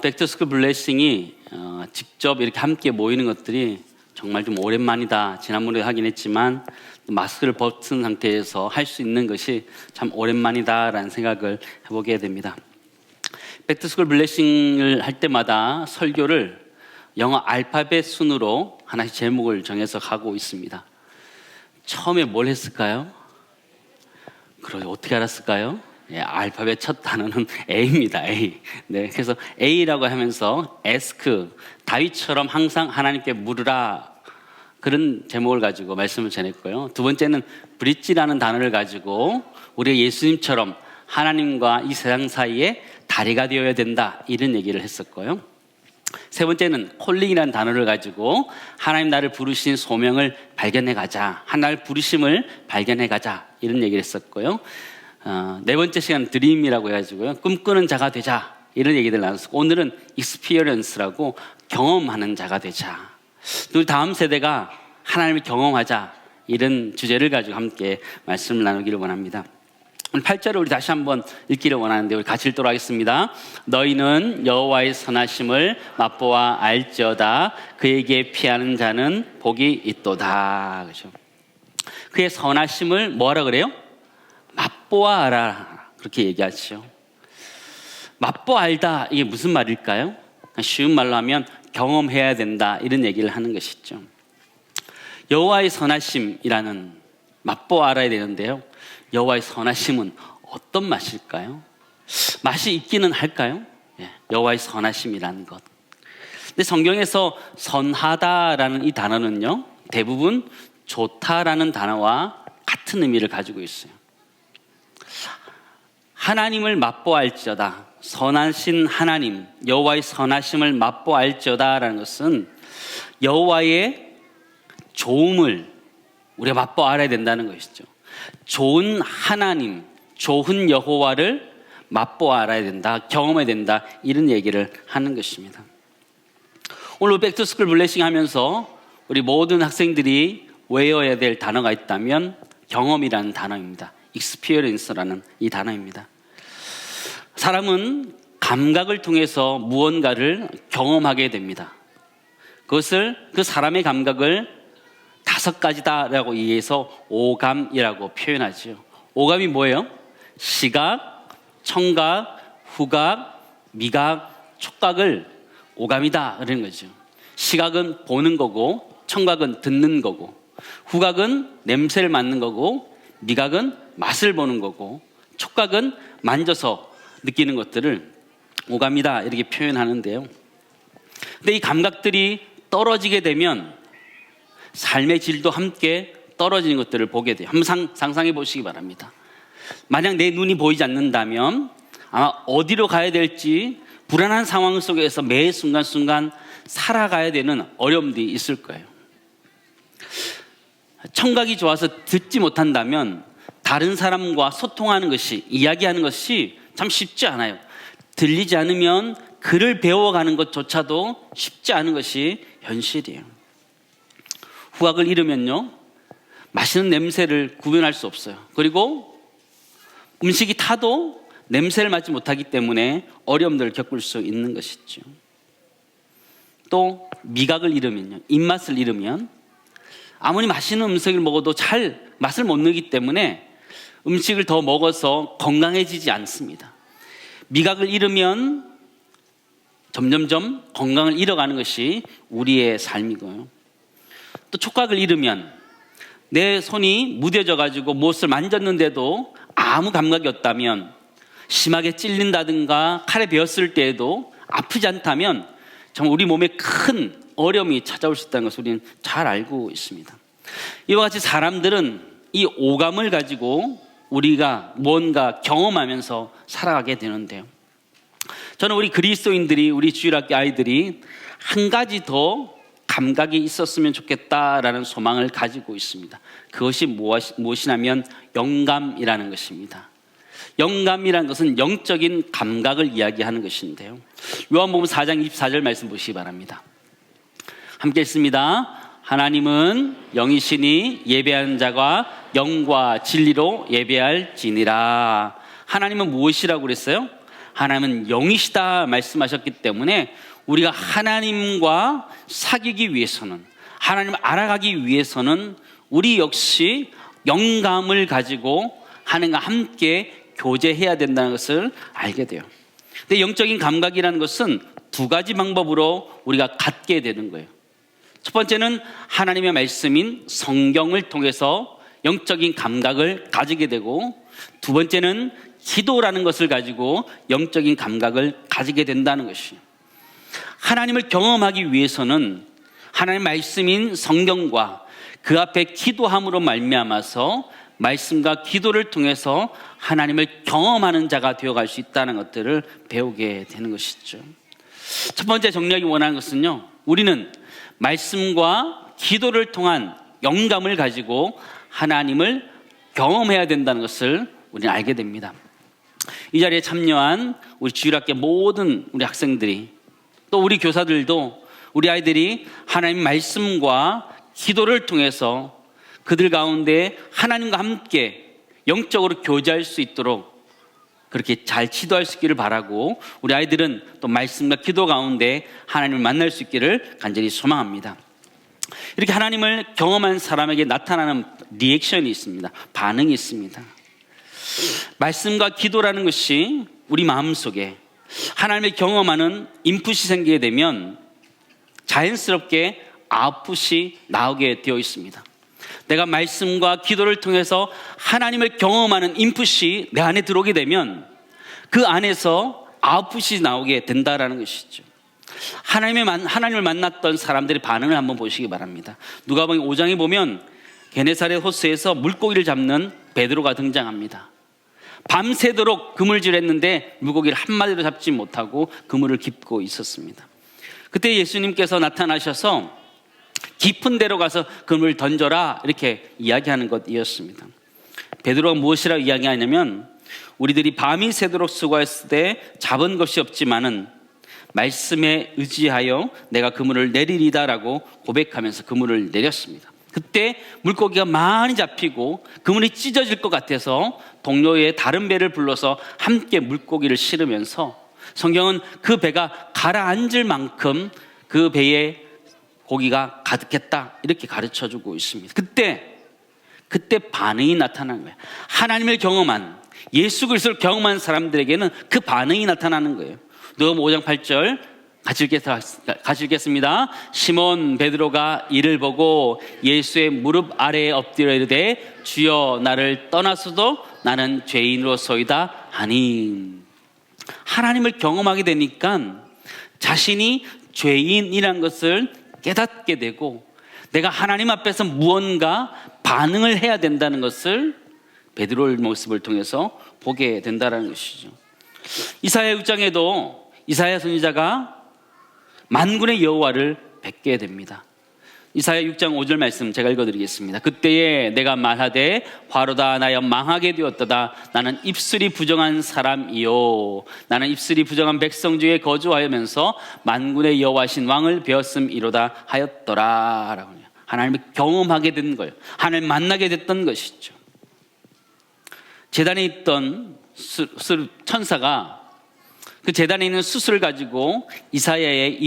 백투스쿨 블레싱이 직접 이렇게 함께 모이는 것들이 정말 좀 오랜만이다. 지난번에 하긴 했지만 마스크를 벗은 상태에서 할 수 있는 것이 참 오랜만이다라는 생각을 해보게 됩니다. 백투스쿨 블레싱을 할 때마다 설교를 영어 알파벳 순으로 하나씩 제목을 정해서 가고 있습니다. 처음에 뭘 했을까요? 그러게 어떻게 알았을까요? 예, 알파벳 첫 단어는 A입니다. A. 네, 그래서 A라고 하면서 ask, 다윗처럼 항상 하나님께 물으라, 그런 제목을 가지고 말씀을 전했고요. 두 번째는 브릿지라는 단어를 가지고 우리가 예수님처럼 하나님과 이 세상 사이에 다리가 되어야 된다, 이런 얘기를 했었고요. 세 번째는 콜링이라는 단어를 가지고 하나님 나를 부르신 소명을 발견해 가자, 하나님의 부르심을 발견해 가자, 이런 얘기를 했었고요. 네 번째 시간은 드림이라고 해가지고요, 꿈꾸는 자가 되자, 이런 얘기들 나눴고, 오늘은 experience라고 경험하는 자가 되자, 또 다음 세대가 하나님을 경험하자, 이런 주제를 가지고 함께 말씀을 나누기를 원합니다. 오늘 8절을 우리 다시 한번 읽기를 원하는데 우리 같이 읽도록 하겠습니다. 너희는 여호와의 선하심을 맛보아 알지어다. 그에게 피하는 자는 복이 있도다. 그렇죠? 그의 선하심을 뭐하라 그래요? 맛보아 알아, 그렇게 얘기하죠. 맛보아 알다, 이게 무슨 말일까요? 쉬운 말로 하면 경험해야 된다, 이런 얘기를 하는 것이죠. 여호와의 선하심이라는, 맛보아 알아야 되는데요, 여호와의 선하심은 어떤 맛일까요? 맛이 있기는 할까요? 여호와의 선하심이라는 것. 근데 성경에서 선하다라는 이 단어는요, 대부분 좋다라는 단어와 같은 의미를 가지고 있어요. 하나님을 맛보아 알지어다, 선하신 하나님, 여호와의 선하심을 맛보아 알지어다라는 것은 여호와의 좋음을 우리가 맛보아 알아야 된다는 것이죠. 좋은 하나님, 좋은 여호와를 맛보아 알아야 된다, 경험해야 된다, 이런 얘기를 하는 것입니다. 오늘 백투스쿨 블레싱 하면서 우리 모든 학생들이 외워야 될 단어가 있다면 경험이라는 단어입니다. experience라는 이 단어입니다. 사람은 감각을 통해서 무언가를 경험하게 됩니다. 그것을, 그 사람의 감각을 5가지다라고 이해해서 오감이라고 표현하죠. 오감이 뭐예요? 시각, 청각, 후각, 미각, 촉각을 오감이다, 그런 거죠. 시각은 보는 거고, 청각은 듣는 거고, 후각은 냄새를 맡는 거고, 미각은 맛을 보는 거고, 촉각은 만져서 느끼는 것들을 오감이다, 이렇게 표현하는데요. 근데 이 감각들이 떨어지게 되면 삶의 질도 함께 떨어지는 것들을 보게 돼요. 한번 상상해 보시기 바랍니다. 만약 내 눈이 보이지 않는다면 아마 어디로 가야 될지 불안한 상황 속에서 매 순간순간 살아가야 되는 어려움들이 있을 거예요. 청각이 좋아서 듣지 못한다면 다른 사람과 소통하는 것이, 이야기하는 것이 참 쉽지 않아요. 들리지 않으면 글을 배워가는 것조차도 쉽지 않은 것이 현실이에요. 후각을 잃으면요, 맛있는 냄새를 구별할 수 없어요. 그리고 음식이 타도 냄새를 맡지 못하기 때문에 어려움들을 겪을 수 있는 것이죠. 또 미각을 잃으면요, 입맛을 잃으면 아무리 맛있는 음식을 먹어도 잘 맛을 못 느끼기 때문에 음식을 더 먹어서 건강해지지 않습니다. 미각을 잃으면 점점점 건강을 잃어가는 것이 우리의 삶이고요. 또 촉각을 잃으면 내 손이 무뎌져 가지고 무엇을 만졌는데도 아무 감각이 없다면, 심하게 찔린다든가 칼에 베었을 때에도 아프지 않다면 정말 우리 몸에 큰 어려움이 찾아올 수 있다는 것을 우리는 잘 알고 있습니다. 이와 같이 사람들은 이 오감을 가지고 우리가 뭔가 경험하면서 살아가게 되는데요, 저는 우리 그리스도인들이, 우리 주일학교 아이들이 한 가지 더 감각이 있었으면 좋겠다라는 소망을 가지고 있습니다. 그것이 무엇이냐면 영감이라는 것입니다. 영감이라는 것은 영적인 감각을 이야기하는 것인데요, 요한복음 4장 24절 말씀 보시기 바랍니다. 함께 읽습니다. 하나님은 영이시니 예배하는 자가 영과 진리로 예배할지니라. 하나님은 무엇이라고 그랬어요? 하나님은 영이시다 말씀하셨기 때문에 우리가 하나님과 사귀기 위해서는, 하나님을 알아가기 위해서는 우리 역시 영감을 가지고 하나님과 함께 교제해야 된다는 것을 알게 돼요. 근데 영적인 감각이라는 것은 두 가지 방법으로 우리가 갖게 되는 거예요. 첫 번째는 하나님의 말씀인 성경을 통해서 영적인 감각을 가지게 되고, 두 번째는 기도라는 것을 가지고 영적인 감각을 가지게 된다는 것이에요. 하나님을 경험하기 위해서는 하나님의 말씀인 성경과 그 앞에 기도함으로 말미암아서 말씀과 기도를 통해서 하나님을 경험하는 자가 되어갈 수 있다는 것들을 배우게 되는 것이죠. 첫 번째 정리하기 원하는 것은요, 우리는 말씀과 기도를 통한 영감을 가지고 하나님을 경험해야 된다는 것을 우리는 알게 됩니다. 이 자리에 참여한 우리 주일학교 모든 우리 학생들이, 또 우리 교사들도 우리 아이들이 하나님 말씀과 기도를 통해서 그들 가운데 하나님과 함께 영적으로 교제할 수 있도록 그렇게 잘 지도할 수 있기를 바라고, 우리 아이들은 또 말씀과 기도 가운데 하나님을 만날 수 있기를 간절히 소망합니다. 이렇게 하나님을 경험한 사람에게 나타나는 리액션이 있습니다. 반응이 있습니다. 말씀과 기도라는 것이 우리 마음속에 하나님을 경험하는 인풋이 생기게 되면 자연스럽게 아웃풋이 나오게 되어 있습니다. 내가 말씀과 기도를 통해서 하나님을 경험하는 인풋이 내 안에 들어오게 되면 그 안에서 아웃풋이 나오게 된다라는 것이죠. 하나님을 만났던 사람들의 반응을 한번 보시기 바랍니다. 누가복음 5장에 보면 게네사렛 호수에서 물고기를 잡는 베드로가 등장합니다. 밤새도록 그물질했는데 물고기를 한 마리도 잡지 못하고 그물을 깁고 있었습니다. 그때 예수님께서 나타나셔서 깊은 데로 가서 그물을 던져라 이렇게 이야기하는 것이었습니다. 베드로가 무엇이라고 이야기하냐면, 우리들이 밤이 새도록 수고했을 때 잡은 것이 없지만은 말씀에 의지하여 내가 그물을 내리리다라고 고백하면서 그물을 내렸습니다. 그때 물고기가 많이 잡히고 그물이 찢어질 것 같아서 동료의 다른 배를 불러서 함께 물고기를 실으면서, 성경은 그 배가 가라앉을 만큼 그 배에 고기가 가득했다 이렇게 가르쳐주고 있습니다. 그때 반응이 나타나는 거예요. 하나님을 경험한, 예수 그리스도를 경험한 사람들에게는 그 반응이 나타나는 거예요. 누가복음 5장 8절 같이 읽겠습니다. 시몬 베드로가 이를 보고 예수의 무릎 아래에 엎드려 이르되 주여 나를 떠나서도 나는 죄인으로소이다 하니. 하나님을 경험하게 되니까 자신이 죄인이라는 것을 깨닫게 되고, 내가 하나님 앞에서 무언가 반응을 해야 된다는 것을 베드로의 모습을 통해서 보게 된다는 것이죠. 이사야 6장에도 이사야 선지자가 만군의 여호와를 뵙게 됩니다. 이사야 6장 5절 말씀 제가 읽어드리겠습니다. 그때에 내가 말하되 화로다 나여 망하게 되었도다. 나는 입술이 부정한 사람이요, 나는 입술이 부정한 백성 중에 거주하면서 만군의 여호와신 왕을 배웠음이로다 하였더라 라고. 하나님을 경험하게 된 거예요. 하나님을 만나게 됐던 것이죠. 제단에 있던 천사가 그 제단에 있는 숯을 가지고 이사야의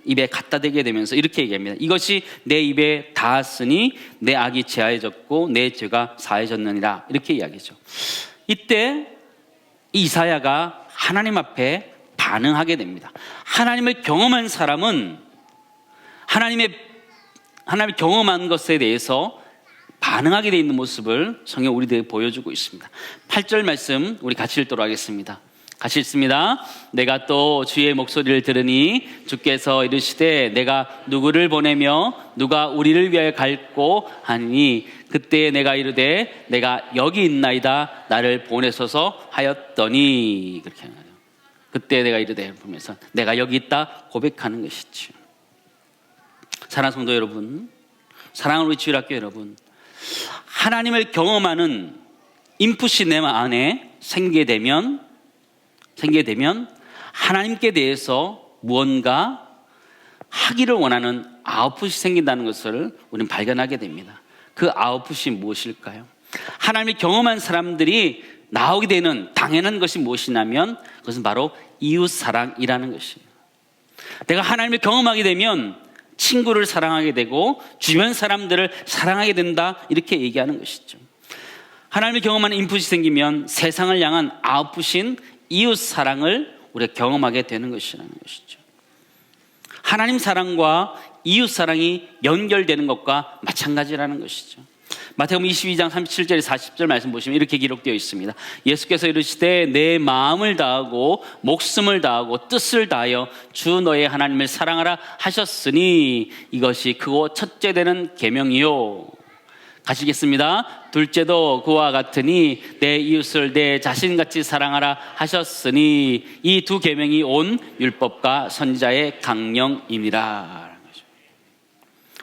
입에 갖다 대게 되면서 이렇게 얘기합니다. 이것이 내 입에 닿았으니 내 악이 제하여졌고 내 죄가 사해졌느니라, 이렇게 이야기죠. 이때 이사야가 하나님 앞에 반응하게 됩니다. 하나님을 경험한 사람은 하나님을 경험한 것에 대해서 반응하게 되어 있는 모습을 성경 우리들에게 보여주고 있습니다. 8절 말씀 우리 같이 읽도록 하겠습니다. 같이 읽습니다. 내가 또 주의 목소리를 들으니 주께서 이르시되 내가 누구를 보내며 누가 우리를 위하여 갈고 하니, 그때 내가 이르되 내가 여기 있나이다 나를 보내소서 하였더니, 그렇게 하나요. 그때 내가 이르되 보면서 내가 여기 있다 고백하는 것이죠. 사랑하는 성도 여러분, 사랑하는 우리 주일학교 여러분, 하나님을 경험하는 인풋이 내 안에 생기게 되면 하나님께 대해서 무언가 하기를 원하는 아웃풋이 생긴다는 것을 우리는 발견하게 됩니다. 그 아웃풋이 무엇일까요? 하나님을 경험한 사람들이 나오게 되는 당연한 것이 무엇이냐면 그것은 바로 이웃 사랑이라는 것이에요. 내가 하나님을 경험하게 되면 친구를 사랑하게 되고 주변 사람들을 사랑하게 된다, 이렇게 얘기하는 것이죠. 하나님을 경험하는 인풋이 생기면 세상을 향한 아웃풋인 이웃 사랑을 우리가 경험하게 되는 것이라는 것이죠. 하나님 사랑과 이웃 사랑이 연결되는 것과 마찬가지라는 것이죠. 마태복음 22장 37절에 40절 말씀 보시면 이렇게 기록되어 있습니다. 예수께서 이르시되 내 마음을 다하고 목숨을 다하고 뜻을 다하여 주 너의 하나님을 사랑하라 하셨으니 이것이 크고 첫째 되는 계명이요. 가시겠습니다. 둘째도 그와 같으니 내 이웃을 내 자신같이 사랑하라 하셨으니 이 두 계명이 온 율법과 선지자의 강령이니라.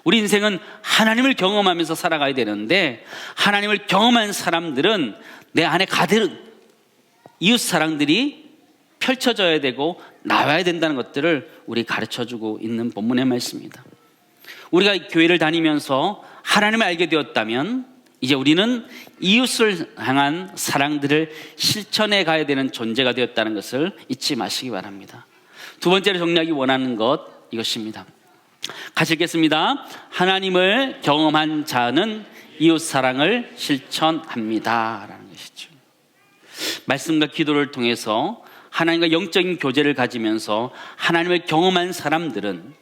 우리 인생은 하나님을 경험하면서 살아가야 되는데, 하나님을 경험한 사람들은 내 안에 가득 이웃 사랑들이 펼쳐져야 되고 나와야 된다는 것들을 우리 가르쳐주고 있는 본문의 말씀입니다. 우리가 교회를 다니면서 하나님을 알게 되었다면 이제 우리는 이웃을 향한 사랑들을 실천해 가야 되는 존재가 되었다는 것을 잊지 마시기 바랍니다. 두 번째로 정리하기 원하는 것, 이것입니다. 같이 읽겠습니다. 하나님을 경험한 자는 이웃 사랑을 실천합니다 라는 것이죠. 말씀과 기도를 통해서 하나님과 영적인 교제를 가지면서 하나님을 경험한 사람들은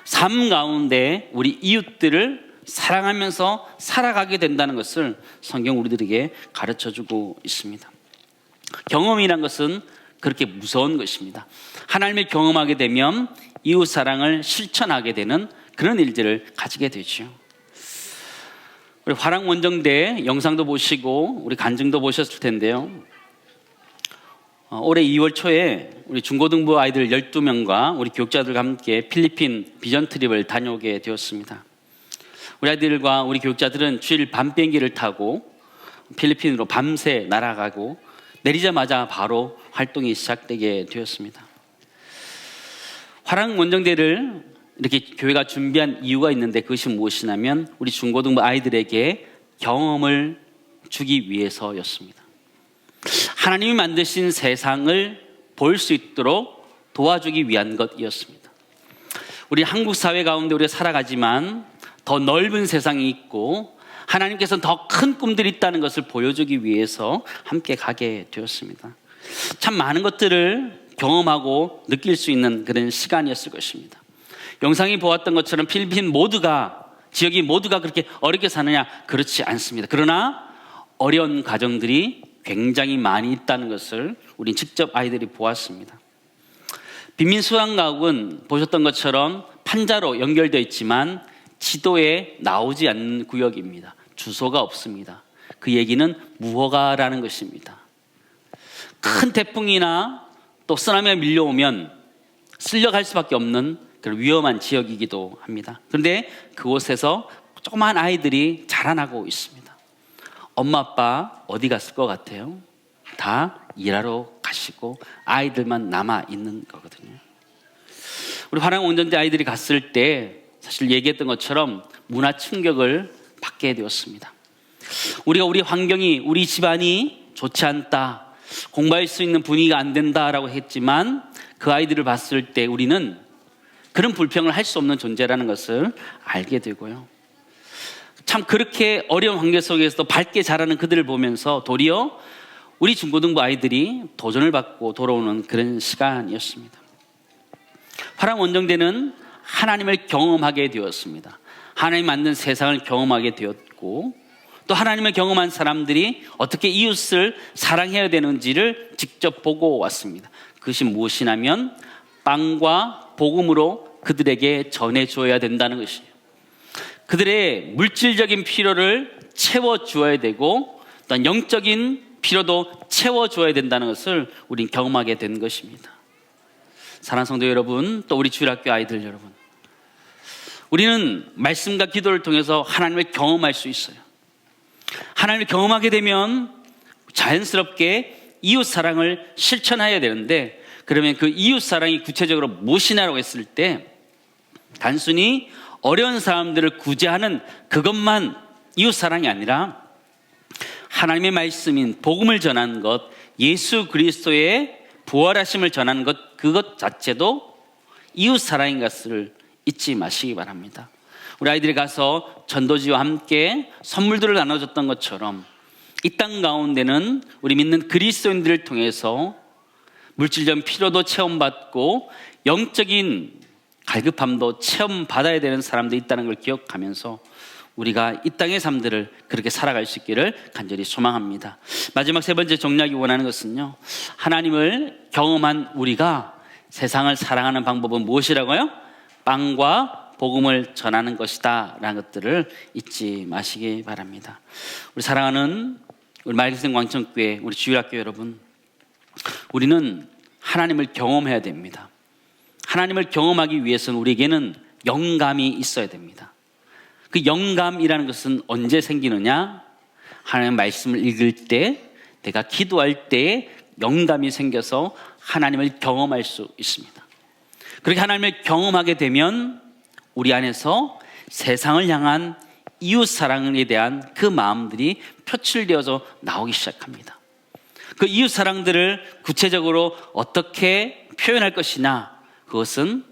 삶 가운데 우리 이웃들을 사랑하면서 살아가게 된다는 것을 성경 우리들에게 가르쳐주고 있습니다. 경험이란 것은 그렇게 무서운 것입니다. 하나님을 경험하게 되면 이웃 사랑을 실천하게 되는 그런 일들을 가지게 되죠. 우리 화랑원정대 영상도 보시고 우리 간증도 보셨을 텐데요. 올해 2월 초에 우리 중고등부 아이들 12명과 우리 교육자들과 함께 필리핀 비전 트립을 다녀오게 되었습니다. 우리 아이들과 우리 교육자들은 주일 밤 비행기를 타고 필리핀으로 밤새 날아가고 내리자마자 바로 활동이 시작되게 되었습니다. 화랑원정대를 이렇게 교회가 준비한 이유가 있는데, 그것이 무엇이냐면 우리 중고등부 아이들에게 경험을 주기 위해서였습니다. 하나님이 만드신 세상을 볼 수 있도록 도와주기 위한 것이었습니다. 우리 한국 사회 가운데 우리가 살아가지만 더 넓은 세상이 있고 하나님께서는 더 큰 꿈들이 있다는 것을 보여주기 위해서 함께 가게 되었습니다. 참 많은 것들을 경험하고 느낄 수 있는 그런 시간이었을 것입니다. 영상이 보았던 것처럼 필리핀 모두가, 지역이 모두가 그렇게 어렵게 사느냐? 그렇지 않습니다. 그러나 어려운 가정들이 굉장히 많이 있다는 것을 우린 직접 아이들이 보았습니다. 빈민수양가옥은 보셨던 것처럼 판자로 연결되어 있지만 지도에 나오지 않는 구역입니다. 주소가 없습니다. 그 얘기는 무허가라는 것입니다. 큰 태풍이나 또 쓰나미가 밀려오면 쓸려갈 수밖에 없는 그런 위험한 지역이기도 합니다. 그런데 그곳에서 조그만 아이들이 자라나고 있습니다. 엄마 아빠 어디 갔을 것 같아요? 다 일하러 가시고 아이들만 남아 있는 거거든요. 우리 화랑원정대 아이들이 갔을 때 사실 얘기했던 것처럼 문화 충격을 받게 되었습니다. 우리가 우리 환경이, 우리 집안이 좋지 않다, 공부할 수 있는 분위기가 안 된다라고 했지만 그 아이들을 봤을 때 우리는 그런 불평을 할 수 없는 존재라는 것을 알게 되고요. 참 그렇게 어려운 환경 속에서도 밝게 자라는 그들을 보면서 도리어 우리 중고등부 아이들이 도전을 받고 돌아오는 그런 시간이었습니다. 화랑원정대는 하나님을 경험하게 되었습니다. 하나님 만든 세상을 경험하게 되었고, 또 하나님을 경험한 사람들이 어떻게 이웃을 사랑해야 되는지를 직접 보고 왔습니다. 그것이 무엇이냐면 빵과 복음으로 그들에게 전해줘야 된다는 것이에요. 그들의 물질적인 필요를 채워주어야 되고 또 영적인 필요도 채워줘야 된다는 것을 우린 경험하게 된 것입니다. 사랑하는 성도 여러분, 또 우리 주일학교 아이들 여러분, 우리는 말씀과 기도를 통해서 하나님을 경험할 수 있어요. 하나님을 경험하게 되면 자연스럽게 이웃 사랑을 실천해야 되는데, 그러면 그 이웃 사랑이 구체적으로 무엇이냐라고 했을 때 단순히 어려운 사람들을 구제하는 그것만 이웃 사랑이 아니라 하나님의 말씀인 복음을 전하는 것, 예수 그리스도의 부활하심을 전하는 것, 그것 자체도 이웃 사랑인 것을 잊지 마시기 바랍니다. 우리 아이들이 가서 전도지와 함께 선물들을 나눠줬던 것처럼 이 땅 가운데는 우리 믿는 그리스도인들을 통해서 물질적인 필요도 체험받고 영적인 갈급함도 체험받아야 되는 사람들이 있다는 걸 기억하면서 우리가 이 땅의 삶들을 그렇게 살아갈 수 있기를 간절히 소망합니다. 마지막 세 번째 정리하기 원하는 것은요, 하나님을 경험한 우리가 세상을 사랑하는 방법은 무엇이라고요? 빵과 복음을 전하는 것이다 라는 것들을 잊지 마시기 바랍니다. 우리 사랑하는 우리 맑은 광천교회, 우리 주일학교 여러분, 우리는 하나님을 경험해야 됩니다. 하나님을 경험하기 위해서는 우리에게는 영감이 있어야 됩니다. 그 영감이라는 것은 언제 생기느냐? 하나님의 말씀을 읽을 때, 내가 기도할 때 영감이 생겨서 하나님을 경험할 수 있습니다. 그렇게 하나님을 경험하게 되면 우리 안에서 세상을 향한 이웃 사랑에 대한 그 마음들이 표출되어서 나오기 시작합니다. 그 이웃 사랑들을 구체적으로 어떻게 표현할 것이냐? 그것은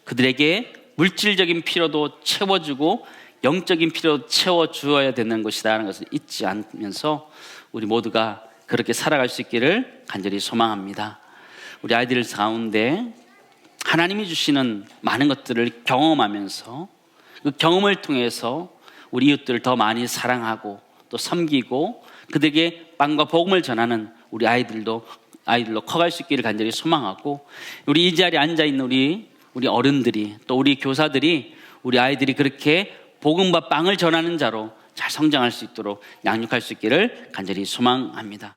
그들에게 물질적인 필요도 채워주고 영적인 필요도 채워주어야 되는 것이라는 것을 잊지 않으면서 우리 모두가 그렇게 살아갈 수 있기를 간절히 소망합니다. 우리 아이들 가운데 하나님이 주시는 많은 것들을 경험하면서 그 경험을 통해서 우리 이웃들을 더 많이 사랑하고 또 섬기고 그들에게 빵과 복음을 전하는 우리 아이들로 커갈 수 있기를 간절히 소망하고, 우리 이 자리에 앉아있는 우리 어른들이 또 우리 교사들이 우리 아이들이 그렇게 복음과 빵을 전하는 자로 잘 성장할 수 있도록 양육할 수 있기를 간절히 소망합니다.